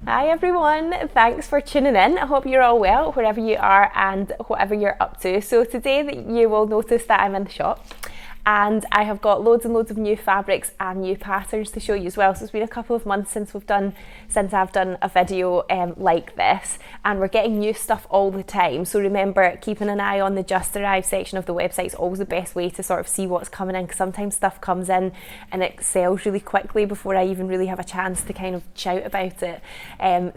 Hi everyone, thanks for tuning in. I hope you're all well wherever you are and whatever you're up to. So today you will notice that I'm in the shop and I have got loads and loads of new fabrics and new patterns to show you as well. So it's been a couple of months since I've done a video like this, and we're getting new stuff all the time. So remember, keeping an eye on the Just Arrived section of the website is always the best way to sort of see what's coming in, because sometimes stuff comes in and it sells really quickly before I even really have a chance to kind of shout about it.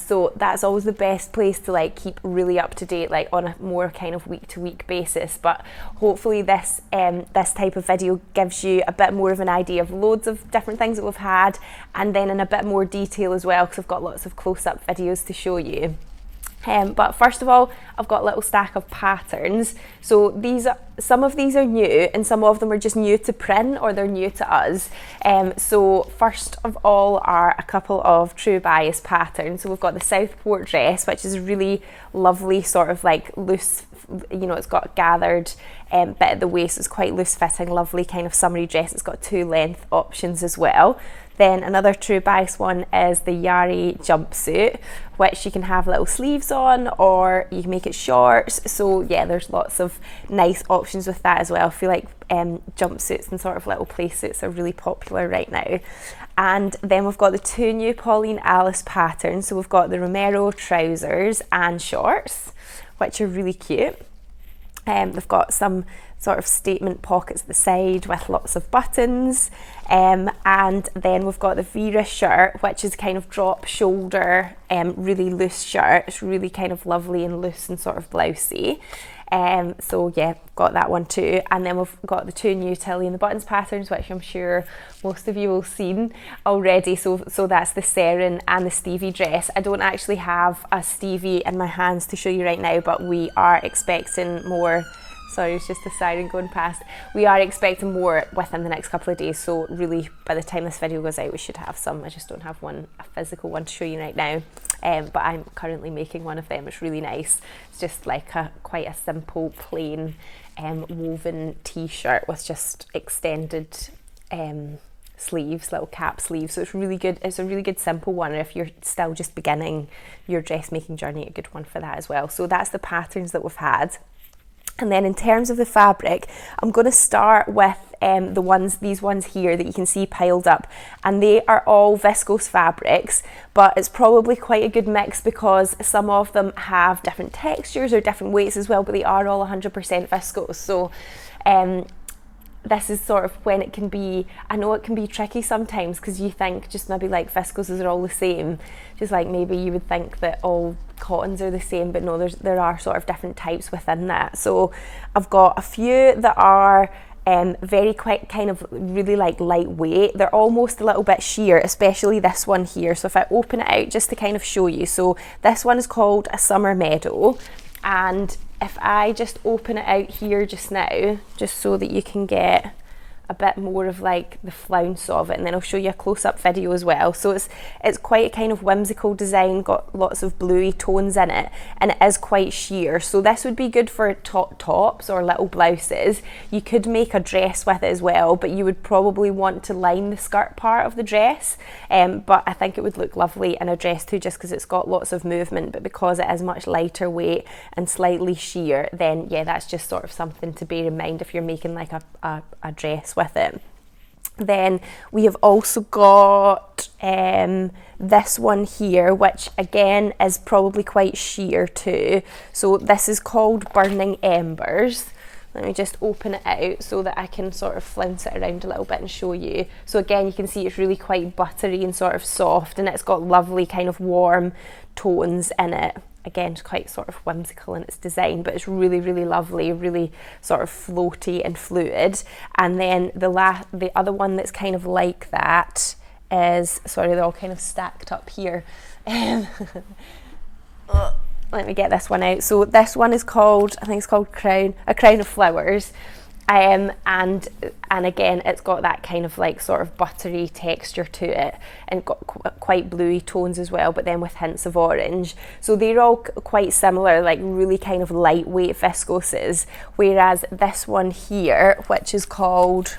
So that's always the best place to like keep really up to date, like on a more kind of week to week basis. But hopefully this type of video gives you a bit more of an idea of loads of different things that we've had, and then in a bit more detail as well, because I've got lots of close-up videos to show you. But first of all, I've got a little stack of patterns. So some of these are new and some of them are just new to print, or they're new to us. So first of all are a couple of True Bias patterns. So we've got the Southport dress, which is a really lovely sort of like loose, you know, it's got a gathered bit at the waist. It's quite loose fitting, lovely kind of summery dress. It's got 2 length options as well. Then another True Bias one is the Yari jumpsuit, which you can have little sleeves on or you can make it shorts. So yeah, there's lots of nice options with that as well. I feel like jumpsuits and sort of little play suits are really popular right now. And then we've got the 2 new Pauline Alice patterns. So we've got the Romero trousers and shorts, which are really cute. They've got some sort of statement pockets at the side with lots of buttons, and then we've got the Vera shirt, which is kind of drop shoulder, really loose shirt. It's really kind of lovely and loose and sort of blousey. So yeah, got that one too. And then we've got the 2 new Tilly and the Buttons patterns, which I'm sure most of you will have seen already. So that's the Seren and the Stevie dress. I don't actually have a Stevie in my hands to show you right now, but we are expecting more. Sorry, it's just the siren going past. We are expecting more within the next couple of days, so really by the time this video goes out we should have some. I just don't have a physical one to show you right now, but I'm currently making one of them. It's really nice. It's just like quite a simple plain woven t-shirt with just extended sleeves, little cap sleeves. So it's really good. It's a really good simple one, and if you're still just beginning your dressmaking journey, a good one for that as well. So that's the patterns that we've had. And then in terms of the fabric, I'm going to start with these ones here that you can see piled up, and they are all viscose fabrics, but it's probably quite a good mix because some of them have different textures or different weights as well, but they are all 100% viscose. So this is sort of when it can be, I know it can be tricky sometimes because you think just maybe like viscoses are all the same, just like maybe you would think that all cottons are the same, but no, there are sort of different types within that. So I've got a few that are very quite kind of really like lightweight. They're almost a little bit sheer, especially this one here. So if I open it out just to kind of show you, so this one is called a Summer Meadow, and if I just open it out here just now, just so that you can get a bit more of like the flounce of it, and then I'll show you a close-up video as well. So it's quite a kind of whimsical design, got lots of bluey tones in it, and it is quite sheer. So this would be good for tops or little blouses. You could make a dress with it as well, but you would probably want to line the skirt part of the dress, but I think it would look lovely in a dress too, just because it's got lots of movement, but because it is much lighter weight and slightly sheer, then yeah, that's just sort of something to bear in mind if you're making like a dress with it. Then we have also got this one here, which again is probably quite sheer too. So this is called Burning Embers. Let me just open it out so that I can sort of flounce it around a little bit and show you. So again, you can see it's really quite buttery and sort of soft, and it's got lovely kind of warm tones in it. Again, it's quite sort of whimsical in its design, but it's really, really lovely, really sort of floaty and fluid. And then the other one that's kind of like that is, sorry, they're all kind of stacked up here. Let me get this one out. So this one is called, I think it's called A Crown of Flowers. And again, it's got that kind of like sort of buttery texture to it, and got quite bluey tones as well, but then with hints of orange. So they're all quite similar, like really kind of lightweight viscoses, whereas this one here, which is called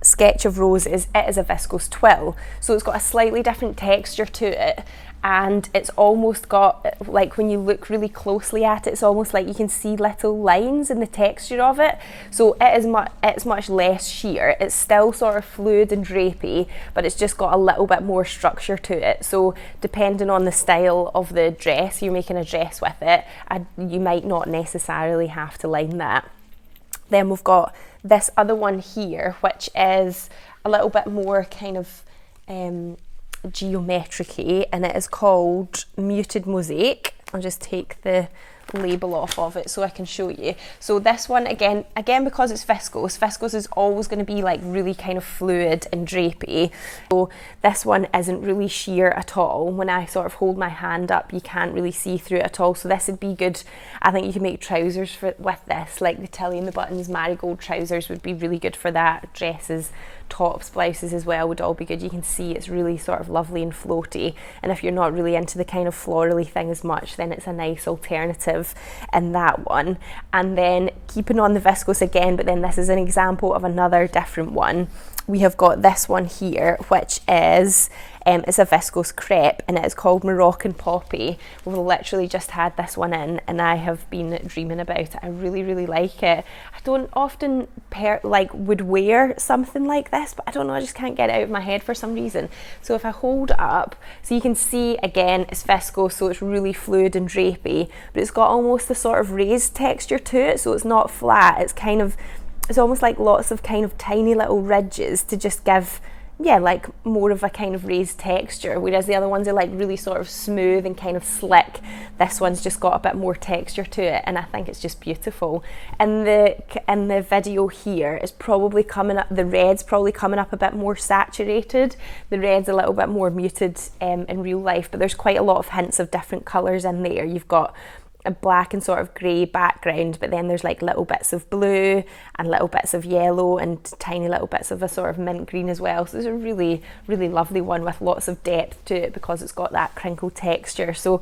Sketch of Roses, it is a viscose twill, so it's got a slightly different texture to it, and it's almost got, like, when you look really closely at it, it's almost like you can see little lines in the texture of it. So it's much less sheer. It's still sort of fluid and drapey, but it's just got a little bit more structure to it. So depending on the style of the dress, you're making a dress with it, you might not necessarily have to line that. Then we've got this other one here, which is a little bit more kind of geometric-y, and it is called Muted Mosaic. I'll just take the label off of it so I can show you. So this one, again because it's viscose is always going to be like really kind of fluid and drapey. So this one isn't really sheer at all. When I sort of hold my hand up, you can't really see through it at all. So this would be good. I think you can make trousers with this, like the Tilly and the Buttons marigold trousers would be really good for that. Dresses, tops, blouses as well would all be good. You can see it's really sort of lovely and floaty, and if you're not really into the kind of florally thing as much, then it's a nice alternative in that one. And then keeping on the viscose again, but then this is an example of another different one. We have got this one here, which is it's a viscose crepe, and it is called Moroccan Poppy. We've literally just had this one in, and I have been dreaming about it. I really, really like it. I don't often would wear something like this, but I don't know, I just can't get it out of my head for some reason. So if I hold up, so you can see again, it's viscose, so it's really fluid and drapey, but it's got almost the sort of raised texture to it, so it's not flat. It's almost like lots of kind of tiny little ridges to just give, like more of a kind of raised texture, whereas the other ones are like really sort of smooth and kind of slick. This one's just got a bit more texture to it, and I think it's just beautiful. And the video here is probably coming up, the red's probably coming up a bit more saturated. The red's a little bit more muted in real life, but there's quite a lot of hints of different colours in there. You've got a black and sort of grey background, but then there's like little bits of blue and little bits of yellow and tiny little bits of a sort of mint green as well. So it's a really, really lovely one with lots of depth to it because it's got that crinkled texture. So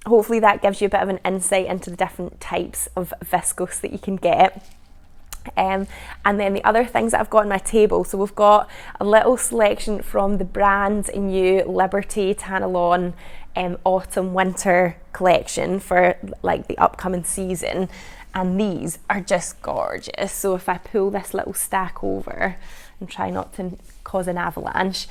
hopefully that gives you a bit of an insight into the different types of viscose that you can get. And then the other things that I've got on my table, so we've got a little selection from the brand new Liberty Tanalon autumn winter collection for like the upcoming season, and these are just gorgeous. So if I pull this little stack over and try not to cause an avalanche,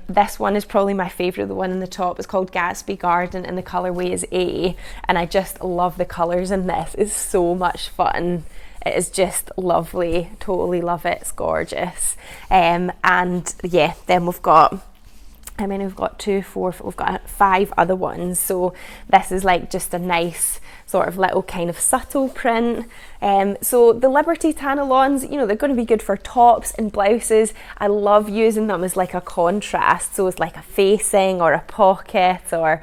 this one is probably my favourite. The one in the top is called Gatsby Garden and the colourway is A, and I just love the colours in this. It's so much fun. It is just lovely, totally love it, it's gorgeous. And yeah, then we've got, we've got 5 other ones. So this is like just a nice sort of little kind of subtle print. So the Liberty Tanalons, they're going to be good for tops and blouses. I love using them as like a contrast. So it's like a facing or a pocket, or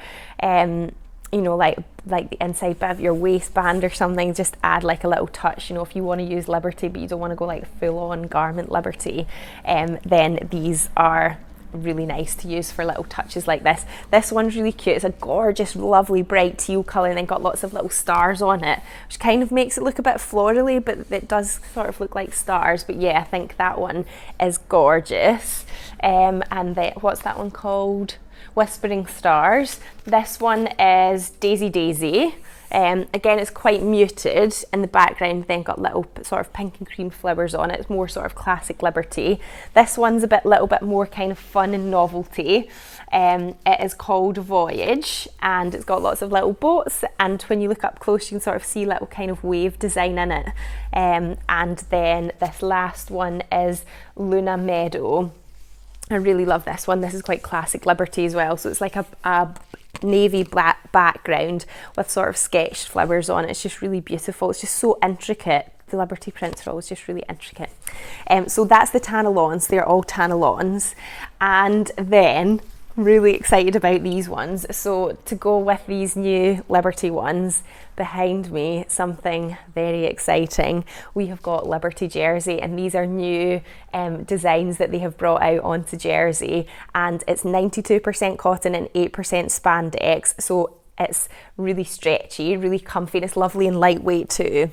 like the inside bit of your waistband or something. Just add like a little touch, if you want to use Liberty but you don't want to go like full on garment Liberty, then these are really nice to use for little touches like this. This one's really cute. It's a gorgeous, lovely, bright teal colour and then got lots of little stars on it, which kind of makes it look a bit florally, but it does sort of look like stars. But yeah, I think that one is gorgeous. And then, what's that one called? Whispering Stars. This one is Daisy Daisy. Again, it's quite muted in the background, then got little sort of pink and cream flowers on it. It's more sort of classic Liberty. This one's a little bit more kind of fun and novelty. It is called Voyage, and it's got lots of little boats, and when you look up close you can sort of see little kind of wave design in it. And then this last one is Luna Meadow. I really love this one. This is quite classic Liberty as well. So it's like a navy black background with sort of sketched flowers on it. It's just really beautiful. It's just so intricate. The Liberty prints are always just really intricate. So that's the Tanalons. They're all Tanalons. And then really excited about these ones. So to go with these new Liberty ones, behind me, something very exciting. We have got Liberty Jersey, and these are new designs that they have brought out onto Jersey, and it's 92% cotton and 8% spandex. So it's really stretchy, really comfy, and it's lovely and lightweight too.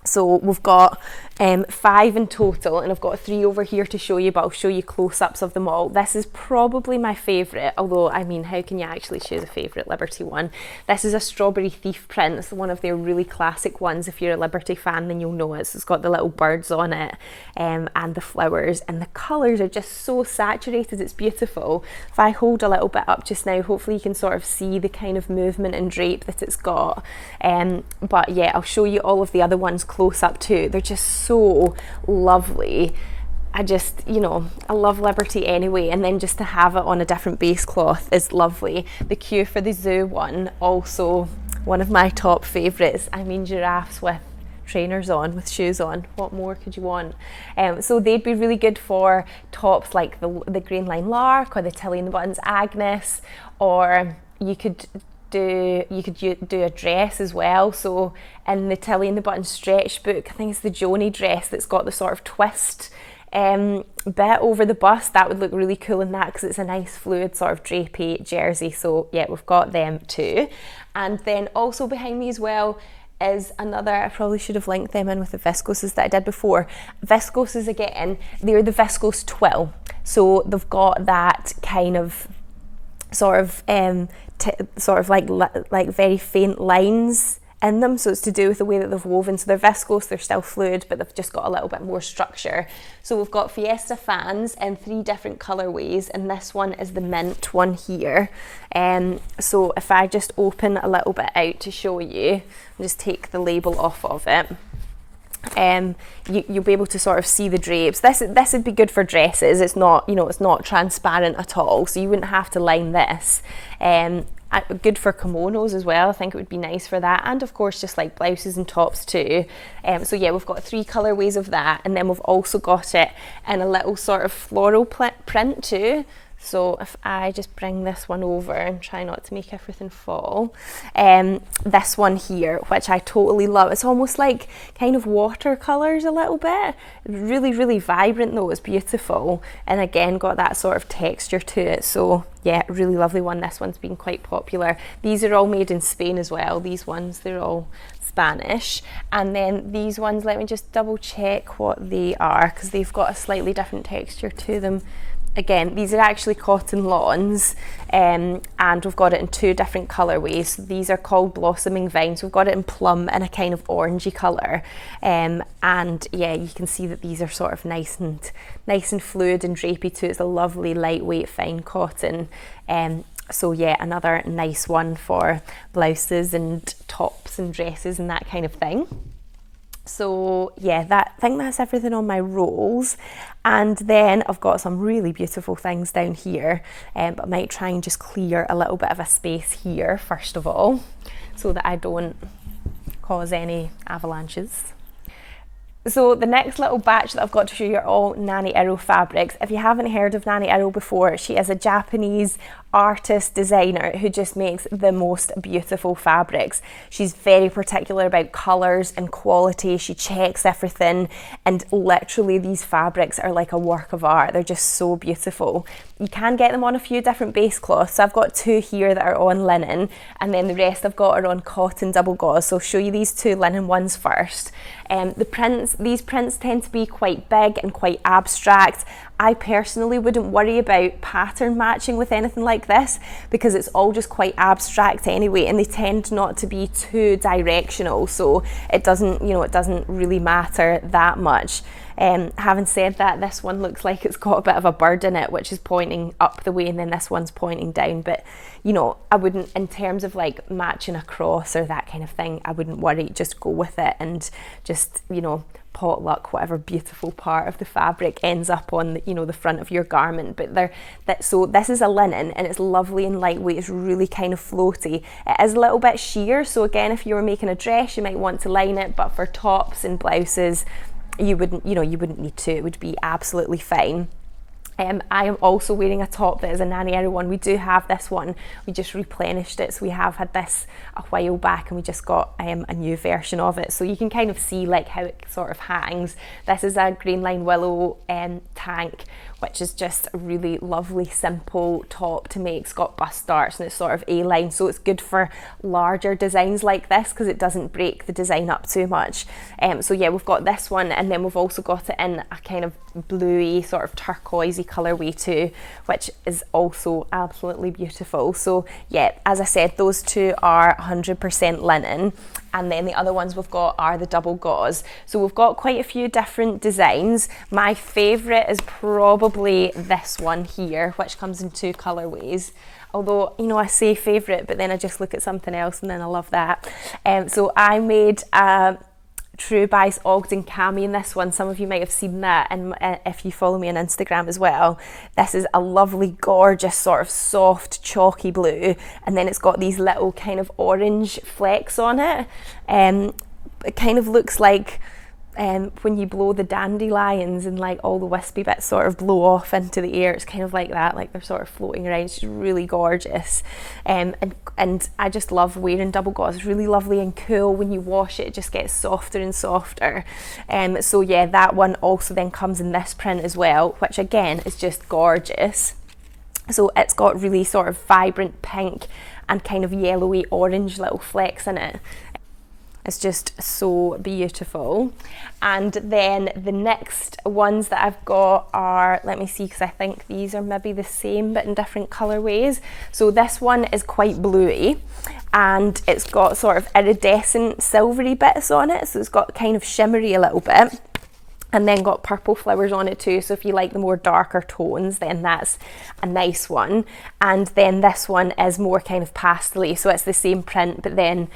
So we've got 5 in total, and I've got 3 over here to show you, but I'll show you close-ups of them all. This is probably my favourite, although I mean, how can you actually choose a favourite Liberty one? This is a Strawberry Thief print. It's one of their really classic ones. If you're a Liberty fan, then you'll know it. So it's got the little birds on it, and the flowers, and the colours are just so saturated. It's beautiful. If I hold a little bit up just now, hopefully you can sort of see the kind of movement and drape that it's got. But yeah, I'll show you all of the other ones close up too. They're just so lovely. I just, you know, I love Liberty anyway, and then just to have it on a different base cloth is lovely. The Q for the Zoo one, also one of my top favourites. I mean, giraffes with trainers on, with shoes on, what more could you want? So they'd be really good for tops like the Green Line Lark or the Tilly and the Buttons Agnes, or you could do a dress as well. So in the Tilly and the Buttons stretch book, I think it's the Joni dress that's got the sort of twist bit over the bust. That would look really cool in that, because it's a nice fluid sort of drapey jersey. So yeah, we've got them too. And then also behind me as well is another, I probably should have linked them in with the viscoses that I did before. Viscoses again, they're the viscose twill. So they've got that kind of sort of like very faint lines in them, so it's to do with the way that they've woven. So they're viscose, they're still fluid, but they've just got a little bit more structure. So we've got Fiesta Fans in 3 different colourways, and this one is the mint one here. So if I just open a little bit out to show you, and just take the label off of it, you'll be able to sort of see the drapes. This would be good for dresses. It's not, you know, it's not transparent at all, so you wouldn't have to line this. Good for kimonos as well. I think it would be nice for that, and of course just like blouses and tops too. So yeah, we've got 3 colourways of that, and then we've also got it in a little sort of floral print too. So if I just bring this one over and try not to make everything fall, this one here, which I totally love, it's almost like kind of watercolours a little bit. Really, really vibrant though, it's beautiful, and again got that sort of texture to it. So yeah, really lovely one. This one's been quite popular. These are all made in Spain as well. These ones, they're all Spanish. And then these ones, let me just double check what they are, because they've got a slightly different texture to them. Again, these are actually cotton lawns, and we've got it in 2 different colourways. So these are called Blossoming Vines. We've got it in plum and a kind of orangey colour, and yeah, you can see that these are sort of nice and fluid and drapey too. It's a lovely lightweight fine cotton. So yeah, another nice one for blouses and tops and dresses and that kind of thing. So yeah, I think that's everything on my rolls. And then I've got some really beautiful things down here, but I might try and just clear a little bit of a space here first of all, so that I don't cause any avalanches. So the next little batch that I've got to show you are all Nanny Iro fabrics. If you haven't heard of Nanny Iro before, she is a Japanese artist designer who just makes the most beautiful fabrics. She's very particular about colours and quality. She checks everything, and literally these fabrics are like a work of art. They're just so beautiful. You can get them on a few different base cloths. So I've got 2 here that are on linen, and then the rest I've got are on cotton double gauze. So I'll show you these 2 linen ones first. These prints tend to be quite big and quite abstract. I personally wouldn't worry about pattern matching with anything like this, because it's all just quite abstract anyway, and they tend not to be too directional, so it doesn't really matter that much. Having said that, this one looks like it's got a bit of a bird in it, which is pointing up the way, and then this one's pointing down. But you know, I wouldn't, in terms of like matching across or that kind of thing, I wouldn't worry. Just go with it, and just, you know, potluck whatever beautiful part of the fabric ends up on the, you know, the front of your garment. But so this is a linen, and it's lovely and lightweight. It's really kind of floaty. It is a little bit sheer, so again, if you were making a dress, you might want to line it, but for tops and blouses, you wouldn't need to. It would be absolutely fine. I am also wearing a top that is a Nanny Iro one. We do have this one. We just replenished it, so we have had this a while back, and we just got a new version of it. So you can kind of see like how it sort of hangs. This is a Green Line Willow tank, which is just a really lovely simple top to make. It's got bust darts and it's sort of A-line, so it's good for larger designs like this because it doesn't break the design up too much. So yeah, we've got this one, and then we've also got it in a kind of bluey sort of turquoisey colourway too, which is also absolutely beautiful. So yeah, as I said, those two are 100% linen, and then the other ones we've got are the double gauze. So we've got quite a few different designs. My favourite is probably this one here, which comes in two colourways. Although, you know, I say favourite, but then I just look at something else and then I love that. So I made a True Bice Ogden cami in this one. Some of you might have seen that, and if you follow me on Instagram as well. This is a lovely, gorgeous, sort of soft, chalky blue, and then it's got these little kind of orange flecks on it. It kind of looks like when you blow the dandelions and like all the wispy bits sort of blow off into the air. It's kind of like that, like they're sort of floating around. It's really gorgeous, and I just love wearing double gauze. It's really lovely and cool. When you wash it, it just gets softer and softer. So yeah, that one also then comes in this print as well, which again is just gorgeous. So it's got really sort of vibrant pink and kind of yellowy orange little flecks in it. It's just so beautiful. And then the next ones that I've got are, let me see, because I think these are maybe the same but in different colourways. So this one is quite bluey, and it's got sort of iridescent silvery bits on it, so it's got kind of shimmery a little bit, and then got purple flowers on it too. So if you like the more darker tones, then that's a nice one. And then this one is more kind of pastel-y, so it's the same print, but then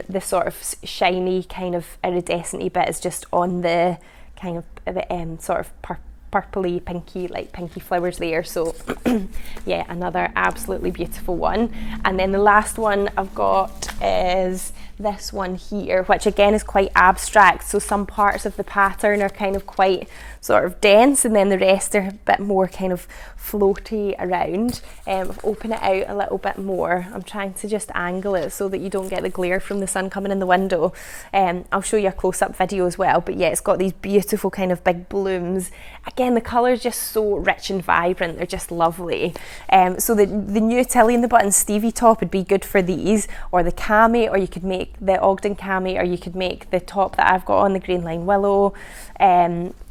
the sort of shiny kind of iridescent-y bit is just on the kind of the sort of purpley, pinky, like pinky flowers there. So yeah, another absolutely beautiful one. And then the last one I've got is this one here, which again is quite abstract. So some parts of the pattern are kind of quite sort of dense, and then the rest are a bit more kind of floaty around. I've opened it out a little bit more. I'm trying to just angle it so that you don't get the glare from the sun coming in the window. I'll show you a close-up video as well, but yeah, it's got these beautiful kind of big blooms. Again, the colour is just so rich and vibrant. They're just lovely. So the new Tilly and the Button Stevie top would be good for these, or the cami, or you could make the Ogden cami, or you could make the top that I've got on, the Green Line Willow.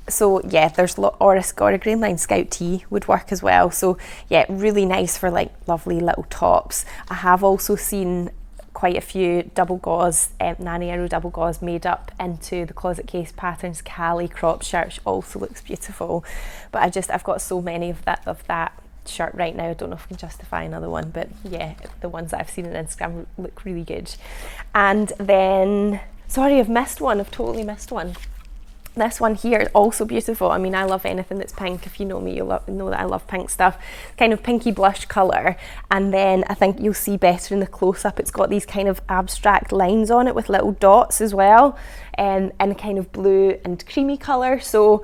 So yeah, there's or a Green Line Scout tee would work as well. So yeah, really nice for like lovely little tops. I have also seen quite a few double gauze, Nanny Arrow double gauze made up into the Closet Case Patterns Cali crop shirt, which also looks beautiful. But I've got so many of that shirt right now. I don't know if I can justify another one, but yeah, the ones that I've seen on Instagram look really good. And then, sorry, I've missed one. I've totally missed one. This one here is also beautiful. I mean, I love anything that's pink. If you know me, you'll know that I love pink stuff. Kind of pinky blush colour, and then I think you'll see better in the close-up, it's got these kind of abstract lines on it with little dots as well, and kind of blue and creamy colour. So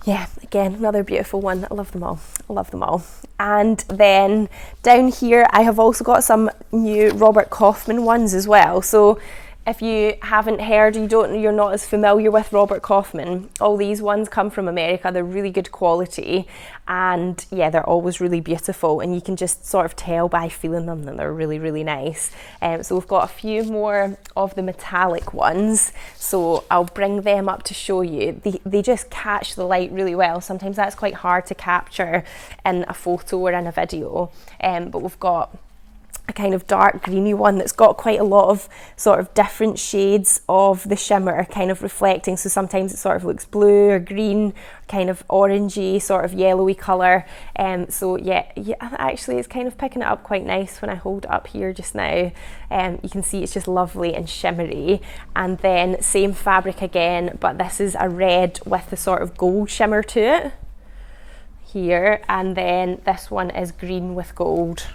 yeah, again, another beautiful one. I love them all. I love them all. And then down here, I have also got some new Robert Kaufman ones as well. So if you haven't heard, you're not as familiar with Robert Kaufman, all these ones come from America. They're really good quality, and yeah, they're always really beautiful, and you can just sort of tell by feeling them that they're really, really nice. So we've got a few more of the metallic ones, so I'll bring them up to show you. They just catch the light really well. Sometimes that's quite hard to capture in a photo or in a video, but we've got a kind of dark greeny one that's got quite a lot of sort of different shades of the shimmer kind of reflecting. So sometimes it sort of looks blue or green, kind of orangey, sort of yellowy colour. So yeah, actually it's kind of picking it up quite nice when I hold it up here just now. You can see it's just lovely and shimmery. And then same fabric again, but this is a red with the sort of gold shimmer to it here, and then this one is green with gold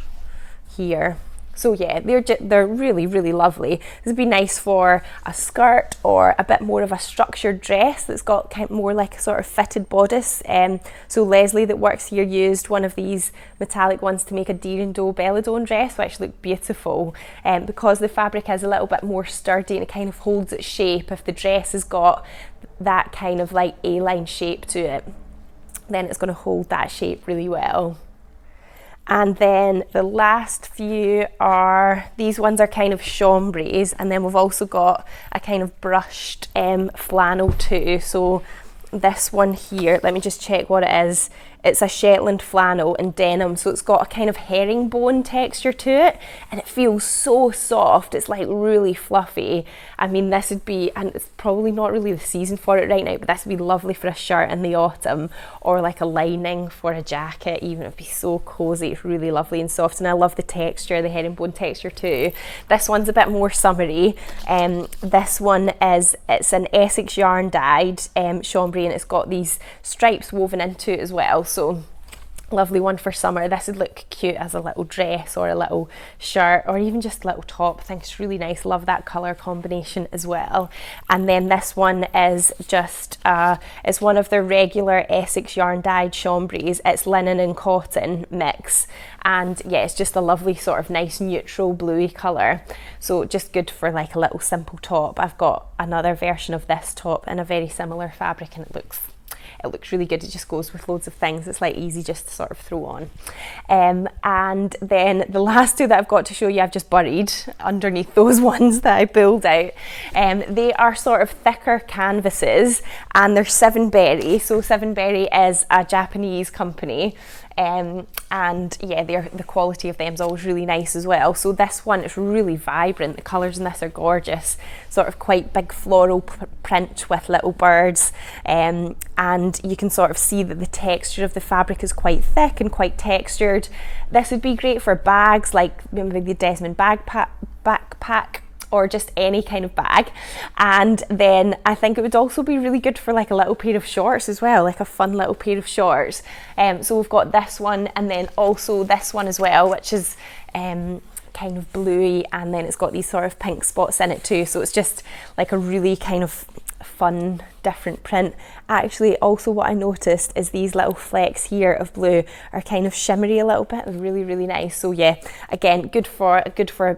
here. So yeah, they're really, really lovely. This would be nice for a skirt or a bit more of a structured dress that's got kind of more like a sort of fitted bodice. So Leslie that works here used one of these metallic ones to make a deer and doe belladone dress, which looked beautiful. Because the fabric is a little bit more sturdy and it kind of holds its shape if the dress has got that kind of like A-line shape to it. then it's going to hold that shape really well. And then the last few are, these ones are kind of chambres, and then we've also got a kind of brushed flannel too. So this one here, let me just check what it is. It's a Shetland flannel in denim, so it's got a kind of herringbone texture to it, and it feels so soft. It's like really fluffy. I mean, this would be, and it's probably not really the season for it right now, but this would be lovely for a shirt in the autumn, or like a lining for a jacket even. It'd be so cozy. It's really lovely and soft, and I love the texture, the herringbone texture too. This one's a bit more summery. This one is, it's an Essex yarn dyed chambray, and it's got these stripes woven into it as well. So lovely one for summer. This would look cute as a little dress or a little shirt, or even just a little top. I think it's really nice. Love that colour combination as well. And then this one is just it's one of their regular Essex yarn dyed chambrays. It's linen and cotton mix, and yeah, it's just a lovely sort of nice neutral bluey colour, so just good for like a little simple top. I've got another version of this top in a very similar fabric, and it looks really good. It just goes with loads of things. It's like easy just to sort of throw on. And then the last two that I've got to show you, I've just buried underneath those ones that I pulled out. They are sort of thicker canvases, and they're Seven Berry. So Seven Berry is a Japanese company. And yeah, the quality of them is always really nice as well. So this one is really vibrant. The colours in this are gorgeous, sort of quite big floral print with little birds, and you can sort of see that the texture of the fabric is quite thick and quite textured. This would be great for bags, like maybe the Desmond backpack, or just any kind of bag. And then I think it would also be really good for like a little pair of shorts as well, like a fun little pair of shorts. So we've got this one, and then also this one as well, which is kind of bluey, and then it's got these sort of pink spots in it too. So it's just like a really kind of fun different print. Actually, also what I noticed is these little flecks here of blue are kind of shimmery a little bit. Really nice. So yeah, again, good for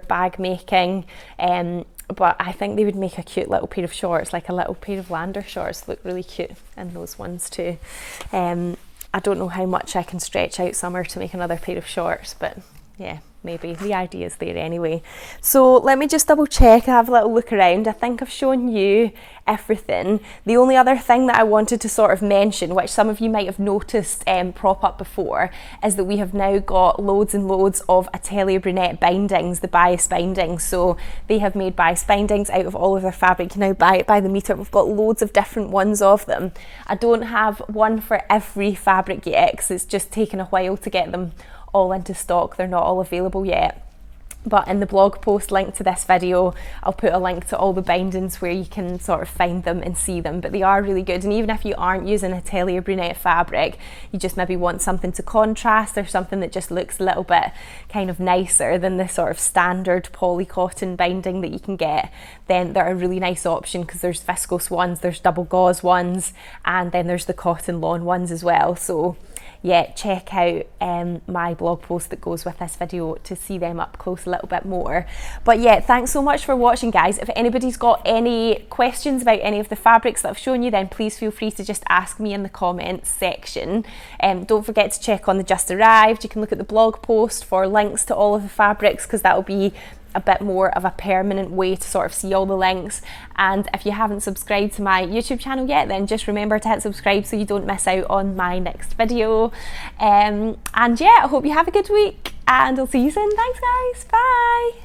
bag making, but I think they would make a cute little pair of shorts, like a little pair of Lander shorts. Look really cute in those ones too. I don't know how much I can stretch out summer to make another pair of shorts, but yeah, maybe the idea is there anyway. So let me just double check, have a little look around. I think I've shown you everything. The only other thing that I wanted to sort of mention, which some of you might have noticed prop up before, is that we have now got loads and loads of Atelier Brunette bindings, the bias bindings. So they have made bias bindings out of all of their fabric. You can now buy it by the meter. We've got loads of different ones of them. I don't have one for every fabric yet, because it's just taken a while to get them all into stock. They're not all available yet. But in the blog post linked to this video, I'll put a link to all the bindings where you can sort of find them and see them. But they are really good. And even if you aren't using Atelier Brunette fabric, you just maybe want something to contrast, or something that just looks a little bit kind of nicer than the sort of standard poly cotton binding that you can get, then they're a really nice option, because there's viscose ones, there's double gauze ones, and then there's the cotton lawn ones as well. So yeah, check out my blog post that goes with this video to see them up close a little bit more. But yeah, thanks so much for watching, guys. If anybody's got any questions about any of the fabrics that I've shown you, then please feel free to just ask me in the comments section. Don't forget to check on the Just Arrived. You can look at the blog post for links to all of the fabrics, because that will be a bit more of a permanent way to sort of see all the links. And if you haven't subscribed to my YouTube channel yet, then just remember to hit subscribe so you don't miss out on my next video. And yeah, I hope you have a good week, and I'll see you soon. Thanks, guys. Bye.